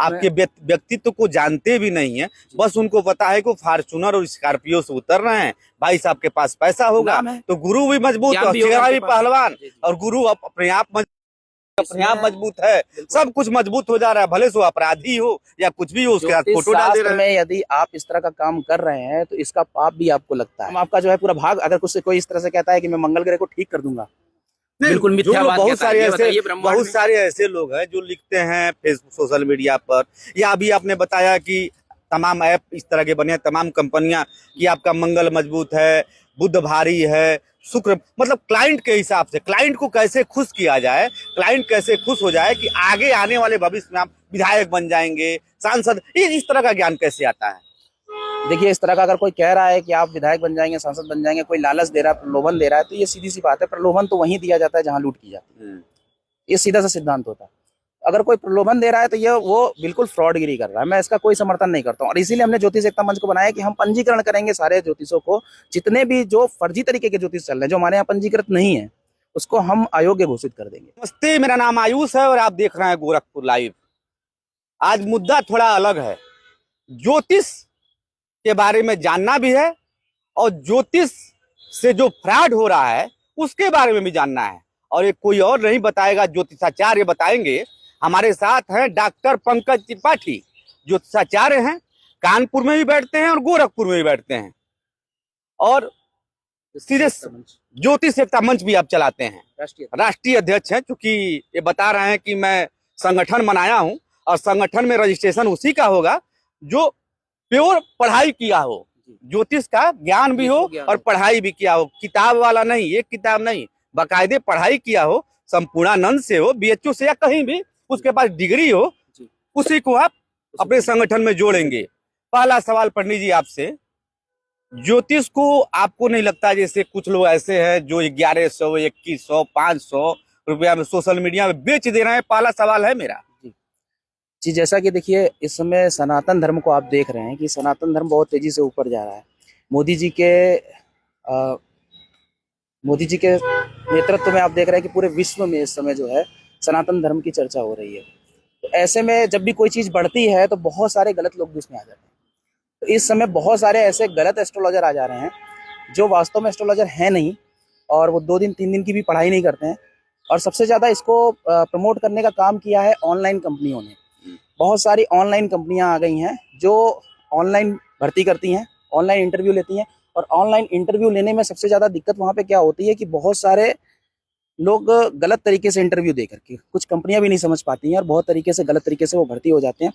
आपके व्यक्तित्व को जानते भी नहीं है, बस उनको पता है कि फॉर्च्यूनर और स्कॉर्पियो से उतर रहे हैं, भाई साहब के पास पैसा होगा तो गुरु भी मजबूत और चेहरा भी पहलवान, और गुरु अपने आप मजबूत है, सब कुछ मजबूत हो जा रहा है, भले सो अपराधी हो या कुछ भी हो, उसके साथ फोटो डाल दे रहे हैं। यदि आप इस तरह का काम कर रहे हैं तो इसका पाप भी आपको लगता है। आपका जो है पूरा भाग, अगर कुछ कोई इस तरह से कहता है कि मैं मंगल ग्रह को ठीक कर दूंगा, बिल्कुल मिथ्या बात कहता है। बहुत सारे ऐसे लोग हैं जो लिखते हैं फेसबुक सोशल मीडिया पर, या अभी आपने बताया कि तमाम ऐप इस तरह के बने हैं, तमाम कंपनियां, कि आपका मंगल मजबूत है, बुध भारी है, शुक्र, मतलब क्लाइंट के हिसाब से क्लाइंट को कैसे खुश किया जाए, क्लाइंट कैसे खुश हो जाए कि आगे आने वाले भविष्य में आप विधायक बन जाएंगे, सांसद, इस तरह का ज्ञान कैसे आता है? देखिए, इस तरह का अगर कोई कह रहा है कि आप विधायक बन जाएंगे, सांसद बन जाएंगे, कोई लालच दे रहा है, प्रलोभन दे रहा है, तो ये सीधी सी बात है, प्रलोभन तो वहीं दिया जाता है जहां लूट की जाती है। ये सीधा सा सिद्धांत होता है। अगर कोई प्रलोभन दे रहा है तो ये वो बिल्कुल फ्रॉडगिरी कर रहा है, मैं इसका कोई समर्थन नहीं करता हूँ। और इसीलिए हमने ज्योतिष एकता मंच को बनाया कि हम पंजीकरण करेंगे सारे ज्योतिषों को, जितने भी जो फर्जी तरीके के ज्योतिष चल रहे हैं, जो हमारे यहाँ पंजीकृत नहीं है, उसको हम अयोग्य घोषित कर देंगे। नमस्ते, मेरा नाम आयुष है और आप देख रहे हैं गोरखपुर लाइव। आज मुद्दा थोड़ा अलग है, ज्योतिष के बारे में जानना भी है और ज्योतिष से जो फ्रॉड हो रहा है उसके बारे में भी जानना है, और ये कोई और नहीं बताएगा, ज्योतिषाचार्य बताएंगे। हमारे साथ हैं डॉक्टर पंकज त्रिपाठी, ज्योतिषाचार्य हैं, कानपुर में भी बैठते हैं और गोरखपुर में भी बैठते हैं, और सीधे ज्योतिष एकता मंच भी आप चलाते हैं, राष्ट्रीय अध्यक्ष हैं। चूंकि ये बता रहे हैं कि मैं संगठन बनाया हूं और संगठन में रजिस्ट्रेशन उसी का होगा जो प्योर पढ़ाई किया हो, ज्योतिष का ज्ञान भी हो और पढ़ाई भी किया हो, किताब वाला नहीं, एक किताब नहीं, बाकायदे पढ़ाई किया हो, संपूर्णानंद से हो, बीएचयू से या कहीं भी उसके पास डिग्री हो, उसी को आप अपने संगठन में जोड़ेंगे। पहला सवाल पंडित जी आपसे, ज्योतिष को आपको नहीं लगता जैसे कुछ लोग ऐसे हैं जो 1100, 2100, 500 रुपया में सोशल मीडिया में बेच दे रहे हैं? पहला सवाल है मेरा जी। जैसा कि देखिए, इस समय सनातन धर्म को आप देख रहे हैं कि सनातन धर्म बहुत तेजी से ऊपर जा रहा है। मोदी जी के नेतृत्व में आप देख रहे हैं कि पूरे विश्व में इस समय जो है सनातन धर्म की चर्चा हो रही है। तो ऐसे में जब भी कोई चीज बढ़ती है तो बहुत सारे गलत लोग भी उसमें आ जाते हैं। तो इस समय बहुत सारे ऐसे गलत एस्ट्रोलॉजर आ जा रहे हैं जो वास्तव में एस्ट्रोलॉजर है नहीं, और वो 2 दिन 3 दिन की भी पढ़ाई नहीं करते हैं। और सबसे ज्यादा इसको प्रमोट करने का काम किया है ऑनलाइन कंपनियों ने। बहुत सारी ऑनलाइन कंपनियां आ गई हैं जो ऑनलाइन भर्ती करती हैं, ऑनलाइन इंटरव्यू लेती हैं। और ऑनलाइन इंटरव्यू लेने में सबसे ज्यादा दिक्कत वहां पे क्या होती है कि बहुत सारे लोग गलत तरीके से इंटरव्यू दे करके, कुछ कंपनियां भी नहीं समझ पाती हैं और बहुत तरीके से गलत तरीके से वो भर्ती हो जाते हैं।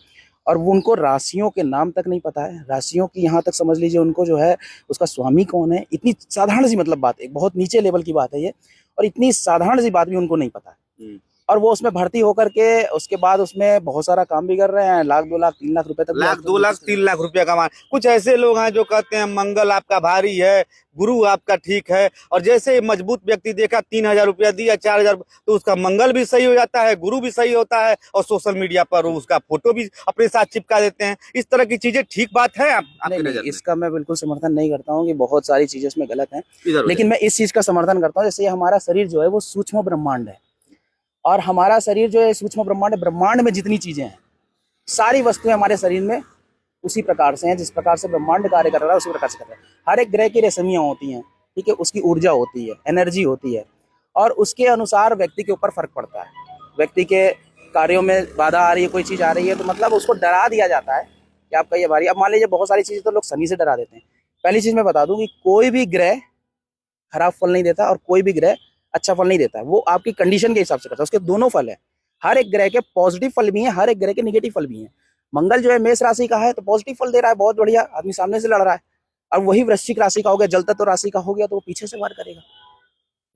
और वो उनको राशियों के नाम तक नहीं पता है, राशियों की यहाँ तक समझ लीजिए उनको जो है उसका स्वामी कौन है, इतनी साधारण सी मतलब बात है, बहुत नीचे लेवल की बात है ये, और इतनी साधारण सी बात भी उनको नहीं पता है। और वो उसमें भर्ती होकर के उसके बाद उसमें बहुत सारा काम भी कर रहे हैं, 1 लाख 2 लाख 3 लाख रुपए तक, 1 लाख 2 लाख 3 लाख रुपया कमा। कुछ ऐसे लोग हैं जो कहते हैं मंगल आपका भारी है, गुरु आपका ठीक है, और जैसे मजबूत व्यक्ति देखा 3000 रुपया दिया, 4000, तो उसका मंगल भी सही हो जाता है, गुरु भी सही होता है, और सोशल मीडिया पर उसका फोटो भी अपने साथ चिपका देते हैं। इस तरह की चीजें ठीक बात है? नहीं, इसका मैं बिल्कुल समर्थन नहीं करता हूँ कि बहुत सारी चीजें इसमें गलत हैं, लेकिन मैं इस चीज का समर्थन करता हूँ। जैसे हमारा शरीर जो है वो सूक्ष्म ब्रह्मांड है, और हमारा शरीर जो है सूक्ष्म ब्रह्मांड है। ब्रह्मांड में जितनी चीजें हैं, सारी वस्तुएं हमारे शरीर में उसी प्रकार से हैं, जिस प्रकार से ब्रह्मांड कार्य कर रहा है उसी प्रकार से कर रहा है। हर एक ग्रह की रश्मियां होती हैं, ठीक है, उसकी ऊर्जा होती है, एनर्जी होती है, और उसके अनुसार व्यक्ति के ऊपर फर्क पड़ता है। व्यक्ति के कार्यों में बाधा आ रही है, कोई चीज आ रही है, तो मतलब उसको डरा दिया जाता है कि आपका ये भारी। अब मान लीजिए बहुत सारी चीजें तो लोग शनि से डरा देते हैं। पहली चीज मैं बता दूं कि कोई भी ग्रह खराब फल नहीं देता और कोई भी ग्रह अच्छा फल नहीं देता है, वो आपकी कंडीशन के हिसाब से करता है। उसके दोनों फल है, हर एक ग्रह के पॉजिटिव फल भी हैं, हर एक ग्रह के नेगेटिव फल भी हैं। मंगल जो है मेष राशि का है तो पॉजिटिव फल दे रहा है, बहुत बढ़िया, आदमी सामने से लड़ रहा है। और वही वृश्चिक राशि का हो गया, जल तत्व राशि का हो गया, तो वो पीछे से वार करेगा,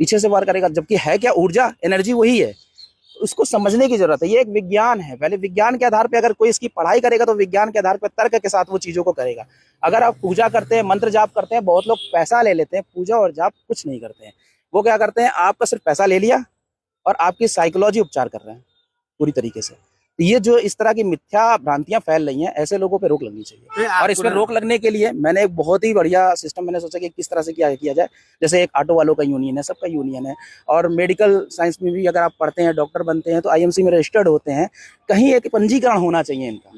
पीछे से वार करेगा। जबकि है क्या, ऊर्जा, एनर्जी वही है। उसको समझने की जरूरत है, ये एक विज्ञान है। पहले विज्ञान के आधार पर अगर कोई इसकी पढ़ाई करेगा तो विज्ञान के आधार पर तर्क के साथ वो चीजों को करेगा। अगर आप पूजा करते हैं, मंत्र जाप करते हैं, बहुत लोग पैसा ले लेते हैं, पूजा और जाप कुछ नहीं करते हैं। वो क्या करते हैं, आपका सिर्फ पैसा ले लिया और आपकी साइकोलॉजी उपचार कर रहे हैं पूरी तरीके से। ये जो इस तरह की मिथ्या भ्रांतियां फैल रही हैं, ऐसे लोगों पे रोक लगनी चाहिए। और इस पर रोक लगने के लिए मैंने एक बहुत ही बढ़िया सिस्टम मैंने सोचा कि किस तरह से किया जाए। जैसे एक ऑटो वालों का यूनियन है, सबका यूनियन है, और मेडिकल साइंस में भी अगर आप पढ़ते हैं, डॉक्टर बनते हैं, तो आईएमसी में रजिस्टर्ड होते हैं, कहीं एक पंजीकरण होना चाहिए इनका।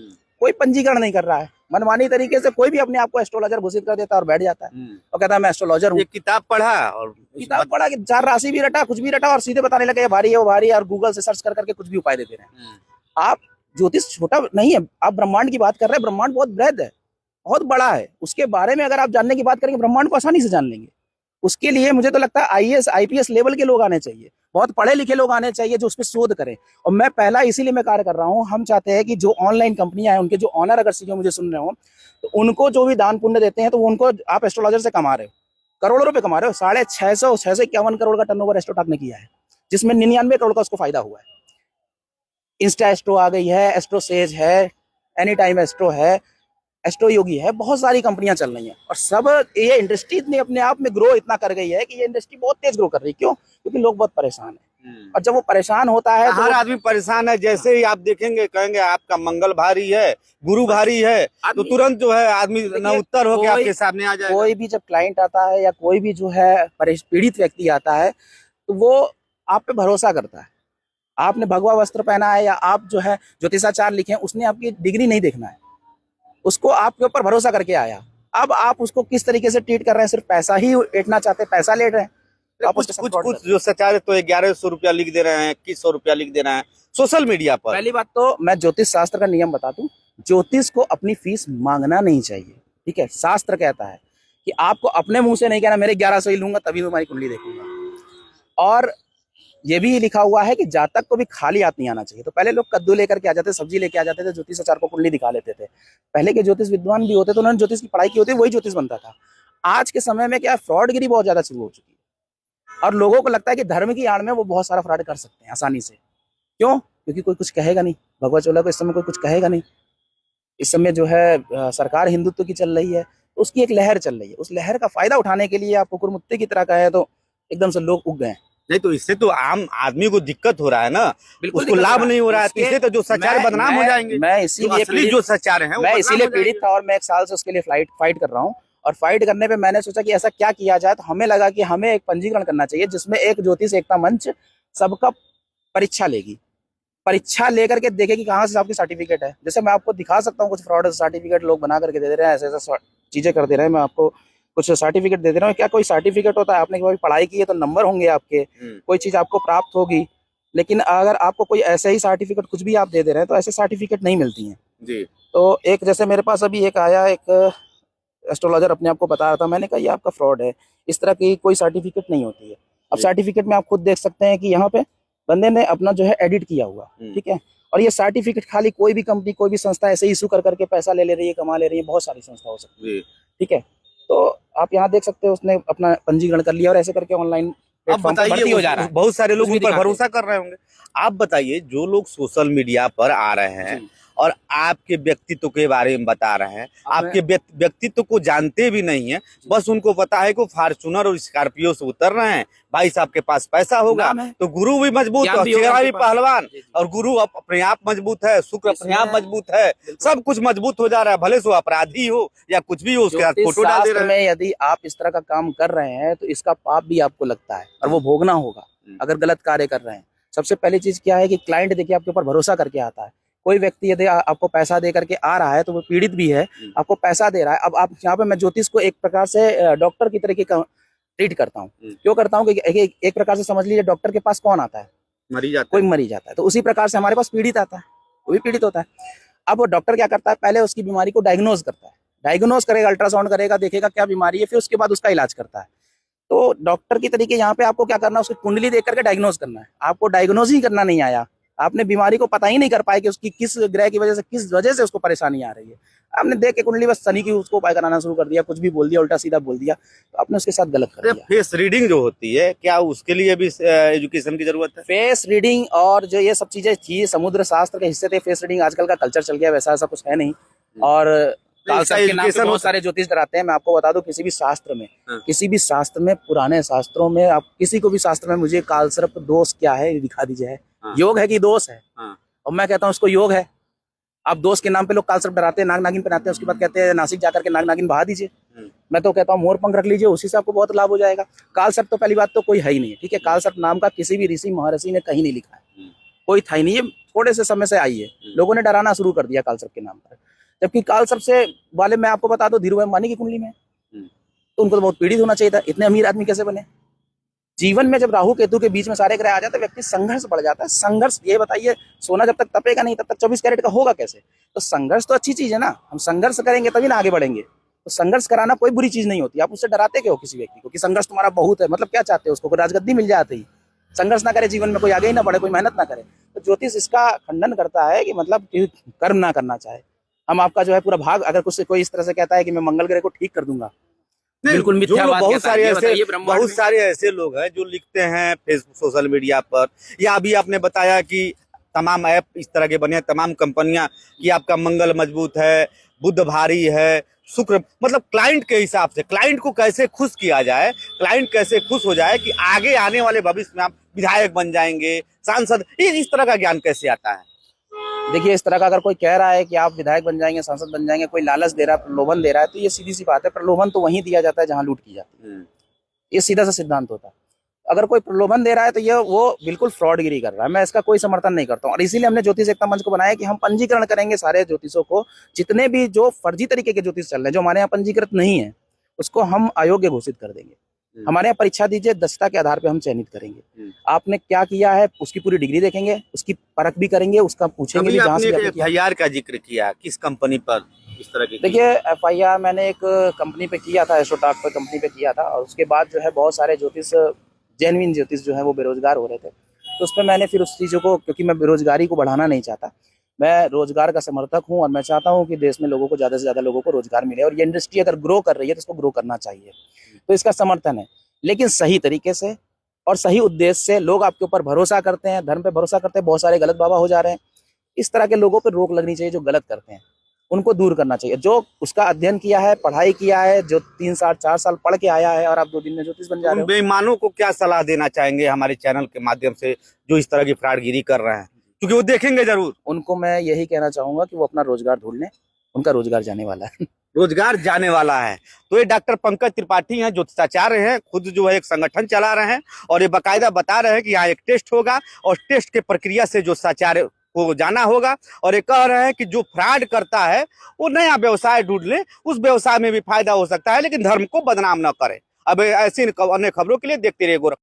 कोई पंजीकरण नहीं कर रहा है, मनमानी तरीके से कोई भी अपने आप को एस्ट्रोलॉजर घोषित कर देता है और बैठ जाता है और कहता है मैं एस्ट्रोलॉजर हूँ। एक किताब पढ़ा और किताब पढ़ा कि 4 राशि भी रटा, कुछ भी रटा, और सीधे बताने लगे ये भारी है वो भारी है, और गूगल से सर्च कर करके कुछ भी उपाय देते रहे। आप ज्योतिष छोटा नहीं है, आप ब्रह्मांड की बात कर रहे हैं, ब्रह्मांड बहुत बृहद है, बहुत बड़ा है। उसके बारे में अगर आप जानने की बात करेंगे, ब्रह्मांड को आसानी से जान लेंगे। उसके लिए मुझे तो लगता है आईएएस आईपीएस लेवल के लोग आने चाहिए, बहुत पढ़े लिखे लोग आने चाहिए जो उस पर शोध करें। और मैं पहला इसीलिए मैं कार्य कर रहा हूँ, हम चाहते हैं कि जो ऑनलाइन कंपनियां हैं, उनके जो ऑनर अगर सीईओ मुझे सुन रहे हो, तो उनको जो भी दान पुण्य देते हैं, तो उनको आप एस्ट्रोलॉजर से कमा रहे हो, करोड़ों रुपए कमा रहे हो। 651 करोड़ का टर्नओवर एस्ट्रोटॉक ने किया है, जिसमें 99 करोड़ का उसको फायदा हुआ है। इंस्टा एस्ट्रो आ गई है, एस्ट्रो सेज है, एनी टाइम एस्ट्रो है, एस्ट्रो योगी है, बहुत सारी कंपनियां चल रही हैं। और सब ये इंडस्ट्री इतनी अपने आप में ग्रो इतना कर गई है कि ये इंडस्ट्री बहुत तेज ग्रो कर रही है। क्यों? क्योंकि लोग बहुत परेशान हैं, और जब वो परेशान होता है तो हर आदमी परेशान है। जैसे ही आप देखेंगे, कहेंगे आपका मंगल भारी है, गुरु भारी है, तो तुरंत जो है आदमी न उत्तर होकर आपके सामने आ जाएगा। कोई भी जब क्लाइंट आता है या कोई भी जो है पीड़ित व्यक्ति आता है, तो वो आप पे भरोसा करता है। आपने भगवा वस्त्र पहना है या आप जो है ज्योतिषाचार लिखे हैं, उसने आपकी डिग्री नहीं देखना है, उसको आपके ऊपर भरोसा करके आया। अब आप उसको किस तरीके से ट्रीट कर रहे हैं, सिर्फ पैसा ही ऐंठना चाहते हैं, पैसा ले रहे हैं। आप कुछ जो सच्चाई तो 1100 रुपया लिख दे रहे हैं, 2100 रुपया लिख दे रहे हैं सोशल मीडिया पर। पहली बात तो मैं ज्योतिष शास्त्र का नियम बता दूं, ज्योतिष को अपनी फीस मांगना नहीं चाहिए, ठीक है। शास्त्र कहता है कि आपको अपने मुंह से नहीं कहना मेरे 1100 ही लूंगा तभी तुम्हारी कुंडली देखूंगा। और ये भी लिखा हुआ है कि जातक को भी खाली हाथ नहीं आना चाहिए। तो पहले लोग कद्दू लेकर के आ जाते, सब्जी लेके आ जाते थे, ज्योतिषाचार को कुंडली दिखा लेते थे। पहले के ज्योतिष विद्वान भी होते, तो उन्होंने ज्योतिष की पढ़ाई की होती, वही ज्योतिष बनता था। आज के समय में क्या फ्रॉडगिरी बहुत ज्यादा शुरू हो चुकी है, और लोगों को लगता है कि धर्म की आड़ में वो बहुत सारा फ्रॉड कर सकते हैं आसानी से। क्यों? क्योंकि कोई कुछ कहेगा नहीं, भगवा चोला को इस समय कोई कुछ कहेगा नहीं। इस समय जो है सरकार हिंदुत्व की चल रही है, तो उसकी एक लहर चल रही है। उस लहर का फायदा उठाने के लिए आप कुकुर मुत्ते की तरह कहे तो एकदम से लोग उग गए। नहीं तो इससे तो आम आदमी को दिक्कत हो रहा है ना, उसको लाभ नहीं हो रहा है। इससे तो जो सच्चार बदनाम हो जाएंगे। मैं इसीलिए जो सच्चार हैं मैं इसीलिए पीड़ित था, और मैं 1 साल से उसके लिए फाइट कर रहा हूँ। और फाइट करने पे मैंने सोचा कि ऐसा क्या किया जाए, तो हमें लगा कि हमें एक पंजीकरण करना चाहिए जिसमें एक ज्योतिष एकता मंच सबका परीक्षा लेगी, परीक्षा लेकर के देखेगी कहाँ से आपकी सर्टिफिकेट है। जैसे मैं आपको दिखा सकता हूँ कुछ फ्रॉड सर्टिफिकेट लोग बना करके दे रहे हैं, ऐसे चीजें कर दे रहे हैं। मैं आपको कुछ सर्टिफिकेट दे रहा हूँ। क्या कोई सर्टिफिकेट होता है? आपने कभी पढ़ाई की है तो नंबर होंगे आपके, कोई चीज आपको प्राप्त होगी। लेकिन अगर आपको कोई ऐसे ही सर्टिफिकेट कुछ भी आप दे दे रहे हैं, तो ऐसे सर्टिफिकेट नहीं मिलती हैं जी। तो एक जैसे मेरे पास अभी एक आया, एक एस्ट्रोलॉजर अपने आप को बता रहा था, मैंने कहा ये आपका फ्रॉड है, इस तरह की कोई सर्टिफिकेट नहीं होती है। अब सर्टिफिकेट में आप खुद देख सकते हैं कि यहाँ पे बंदे ने अपना जो है एडिट किया हुआ, ठीक है। और ये सर्टिफिकेट खाली कोई भी कंपनी, कोई भी संस्था ऐसे इशू कर करके पैसा ले रही है, कमा ले रही है। बहुत सारी संस्था हो सकती है, ठीक है। तो आप यहाँ देख सकते हो, उसने अपना पंजीकरण कर लिया और ऐसे करके ऑनलाइन अब बताइए, हो जा रहा है। बहुत सारे लोग उन पर भरोसा कर रहे होंगे। आप बताइए, जो लोग सोशल मीडिया पर आ रहे हैं और आपके व्यक्तित्व के बारे में बता रहे हैं, आपके व्यक्तित्व को जानते भी नहीं है, बस उनको पता है कि फॉर्च्यूनर और स्कॉर्पियो से उतर रहे हैं, भाई साहब के पास पैसा होगा तो गुरु भी मजबूत और चेहरा भी पहलवान, और गुरु अपने आप मजबूत है, शुक्र अपने आप मजबूत है, सब कुछ मजबूत हो जा रहा है। भले सो अपराधी हो या कुछ भी हो, उसके साथ फोटो डाल दे रहे हैं। यदि आप इस तरह का काम कर रहे हैं तो इसका पाप भी आपको लगता है और वो भोगना होगा अगर गलत कार्य कर रहे हैं। सबसे पहली चीज क्या है कि क्लाइंट देखिए आपके ऊपर भरोसा करके आता है। कोई व्यक्ति यदि आपको पैसा दे करके आ रहा है तो वो पीड़ित भी है, आपको पैसा दे रहा है। अब आप यहाँ पे मैं ज्योतिष को एक प्रकार से डॉक्टर की तरीके का ट्रीट करता हूँ। क्यों करता हूँ? कि एक प्रकार से समझ लीजिए, डॉक्टर के पास कौन आता है? मरीज आता है। कोई मरीज आता है, तो उसी प्रकार से हमारे पास पीड़ित आता है, वो भी पीड़ित होता है। अब वो डॉक्टर क्या करता है? पहले उसकी बीमारी को डायग्नोज करता है, डायग्नोज करेगा, अल्ट्रासाउंड करेगा, देखेगा क्या बीमारी है, फिर उसके बाद उसका इलाज करता है। तो डॉक्टर की तरीके यहाँ पे आपको क्या करना है? उसकी कुंडली देख करके डायग्नोज करना है। आपको डायग्नोज ही करना नहीं आया, आपने बीमारी को पता ही नहीं कर पाए कि उसकी किस ग्रह की वजह से, किस वजह से उसको परेशानी आ रही है। आपने देख के कुंडली बस शनि की उसको उपाय कराना शुरू कर दिया, कुछ भी बोल दिया, उल्टा सीधा बोल दिया, तो आपने उसके साथ गलत कर दिया। फेस रीडिंग जो होती है, क्या उसके लिए भी एजुकेशन की जरूरत है? फेस रीडिंग और जो ये सब चीजें थी, समुद्र शास्त्र के हिस्से थे। फेस रीडिंग आजकल का कल्चर चल गया, वैसा ऐसा कुछ है नहीं। और के नाम पे बहुत सारे ज्योतिष डराते हैं। मैं आपको बता दूं, किसी भी शास्त्र में, पुराने शास्त्रों में, आप किसी को भी शास्त्र में मुझे कालसर्प दोष क्या है दिखा दीजिए। योग है कि दोष है? और मैं कहता हूँ उसको योग है। आप दोस्त के नाम पे लोग काल सर्प डराते हैं, नाग नागिन पहनाते हैं, उसके बाद कहते हैं नासिक जाकर के नाग नागिन बहा दीजिए। मैं तो कहता हूँ मोर पंख रख लीजिए, उसी से आपको बहुत लाभ हो जाएगा। काल सर्प तो पहली बात तो कोई है ही नहीं है, ठीक है। काल सर्प नाम का किसी भी ऋषि महर्षि ने कहीं नहीं लिखा है, कोई था ही नहीं। ये थोड़े से समय से आई है, लोगों ने डराना शुरू कर दिया काल सर्प के नाम पर। जबकि काल सर्प से वाले मैं आपको बता दूं धीरूभाई अंबानी की कुंडली में, तो उनको तो बहुत पीड़ित होना चाहिए था। इतने अमीर आदमी कैसे बने? जीवन में जब राहु केतु के बीच में सारे ग्रह आ जाते हैं, व्यक्ति संघर्ष बढ़ जाता है। संघर्ष, ये बताइए, सोना जब तक तपेगा नहीं तब तक 24 कैरेट का होगा कैसे? तो संघर्ष तो अच्छी चीज है ना, हम संघर्ष करेंगे तभी ना आगे बढ़ेंगे। तो संघर्ष कराना कोई बुरी चीज नहीं होती। आप उससे डराते क्यों किसी व्यक्ति को कि संघर्ष तुम्हारा बहुत है? मतलब क्या चाहते हो उसको? कोई राजगद्दी मिल जाती ही, संघर्ष ना करे जीवन में, कोई आगे ही ना बढ़े, कोई मेहनत ना करे। तो ज्योतिष इसका खंडन करता है कि मतलब कर्म ना करना चाहे। हम आपका जो है पूरा भाग, अगर कुछ कोई इस तरह से कहता है कि मैं मंगल ग्रह को ठीक कर दूंगा, बिल्कुल मिथ्या बात। बहुत सारे ऐसे लोग हैं जो लिखते हैं फेसबुक, सोशल मीडिया पर, या अभी आपने बताया कि तमाम ऐप इस तरह के बने हैं, तमाम कंपनियां, कि आपका मंगल मजबूत है, बुध भारी है, शुक्र, मतलब क्लाइंट के हिसाब से क्लाइंट को कैसे खुश किया जाए, क्लाइंट कैसे खुश हो जाए कि आगे आने वाले भविष्य में आप विधायक बन जाएंगे, सांसद, इस तरह का ज्ञान कैसे आता है? देखिए, इस तरह का अगर कोई कह रहा है कि आप विधायक बन जाएंगे, सांसद बन जाएंगे, कोई लालच दे रहा है, प्रलोभन दे रहा है, तो ये सीधी सी बात है। प्रलोभन तो वहीं दिया जाता है जहां लूट की जाती है। ये सीधा सा सिद्धांत होता है। अगर कोई प्रलोभन दे रहा है तो ये वो बिल्कुल फ्रॉडगिरी कर रहा है। मैं इसका कोई समर्थन नहीं करता हूँ, और इसीलिए हमने ज्योतिष एकता मंच को बनाया कि हम पंजीकरण करेंगे सारे ज्योतिषों को, जितने भी जो फर्जी तरीके के ज्योतिष चल रहे हैं, जो हमारे यहाँ पंजीकृत नहीं है, उसको हम अयोग्य घोषित कर देंगे। हमारे यहाँ परीक्षा दीजिए, दक्षता के आधार पे हम चयनित करेंगे। आपने क्या किया है उसकी पूरी डिग्री देखेंगे, उसकी परख भी करेंगे, उसका पूछेंगे भी। जहाँ से FIR का जिक्र किया, किस कंपनी पर इस तरह की? देखिए, FIR मैंने एक कंपनी पे किया था, एस्ट्रोटॉक पे कंपनी पे किया था, और उसके बाद जो है बहुत सारे ज्योतिष, जेन्युइन ज्योतिष जो है वो बेरोजगार हो रहे थे। तो उस पर मैंने फिर उस चीज़ों को, क्योंकि मैं बेरोजगारी को बढ़ाना नहीं चाहता, मैं रोजगार का समर्थक हूं, और मैं चाहता हूं कि देश में लोगों को ज़्यादा से ज़्यादा लोगों को रोजगार मिले, और ये इंडस्ट्री अगर ग्रो कर रही है तो इसको ग्रो करना चाहिए। तो इसका समर्थन है, लेकिन सही तरीके से और सही उद्देश्य से। लोग आपके ऊपर भरोसा करते हैं, धर्म पे भरोसा करते हैं, बहुत सारे गलत बाबा हो जा रहे हैं। इस तरह के लोगों पर रोक लगनी चाहिए, जो गलत करते हैं उनको दूर करना चाहिए। जो उसका अध्ययन किया है, पढ़ाई किया है, जो 3 साल 4 साल पढ़ के आया है, और आप 2 दिन में ज्योतिष बन जा रहे हो। बेईमानों को क्या सलाह देना चाहेंगे हमारे चैनल के माध्यम से, जो इस तरह की फ्रॉडगिरी कर रहे हैं? क्योंकि वो देखेंगे जरूर। उनको मैं यही कहना चाहूंगा कि वो अपना रोजगार ढूंढ लें, उनका रोजगार जाने वाला है। रोजगार जाने वाला है। तो ये डॉक्टर पंकज त्रिपाठी हैं, ज्योतिषाचार्य हैं, खुद जो है एक संगठन चला रहे हैं, और ये बाकायदा बता रहे हैं कि यहाँ एक टेस्ट होगा, और टेस्ट के प्रक्रिया से ज्योतिषाचार्य को जाना होगा। और ये कह रहे हैं कि जो फ्रॉड करता है वो नया व्यवसाय ढूंढ ले, उस व्यवसाय में भी फायदा हो सकता है, लेकिन धर्म को बदनाम न करे। अब ऐसी अन्य खबरों के लिए देखते रहिए गोरखपुर।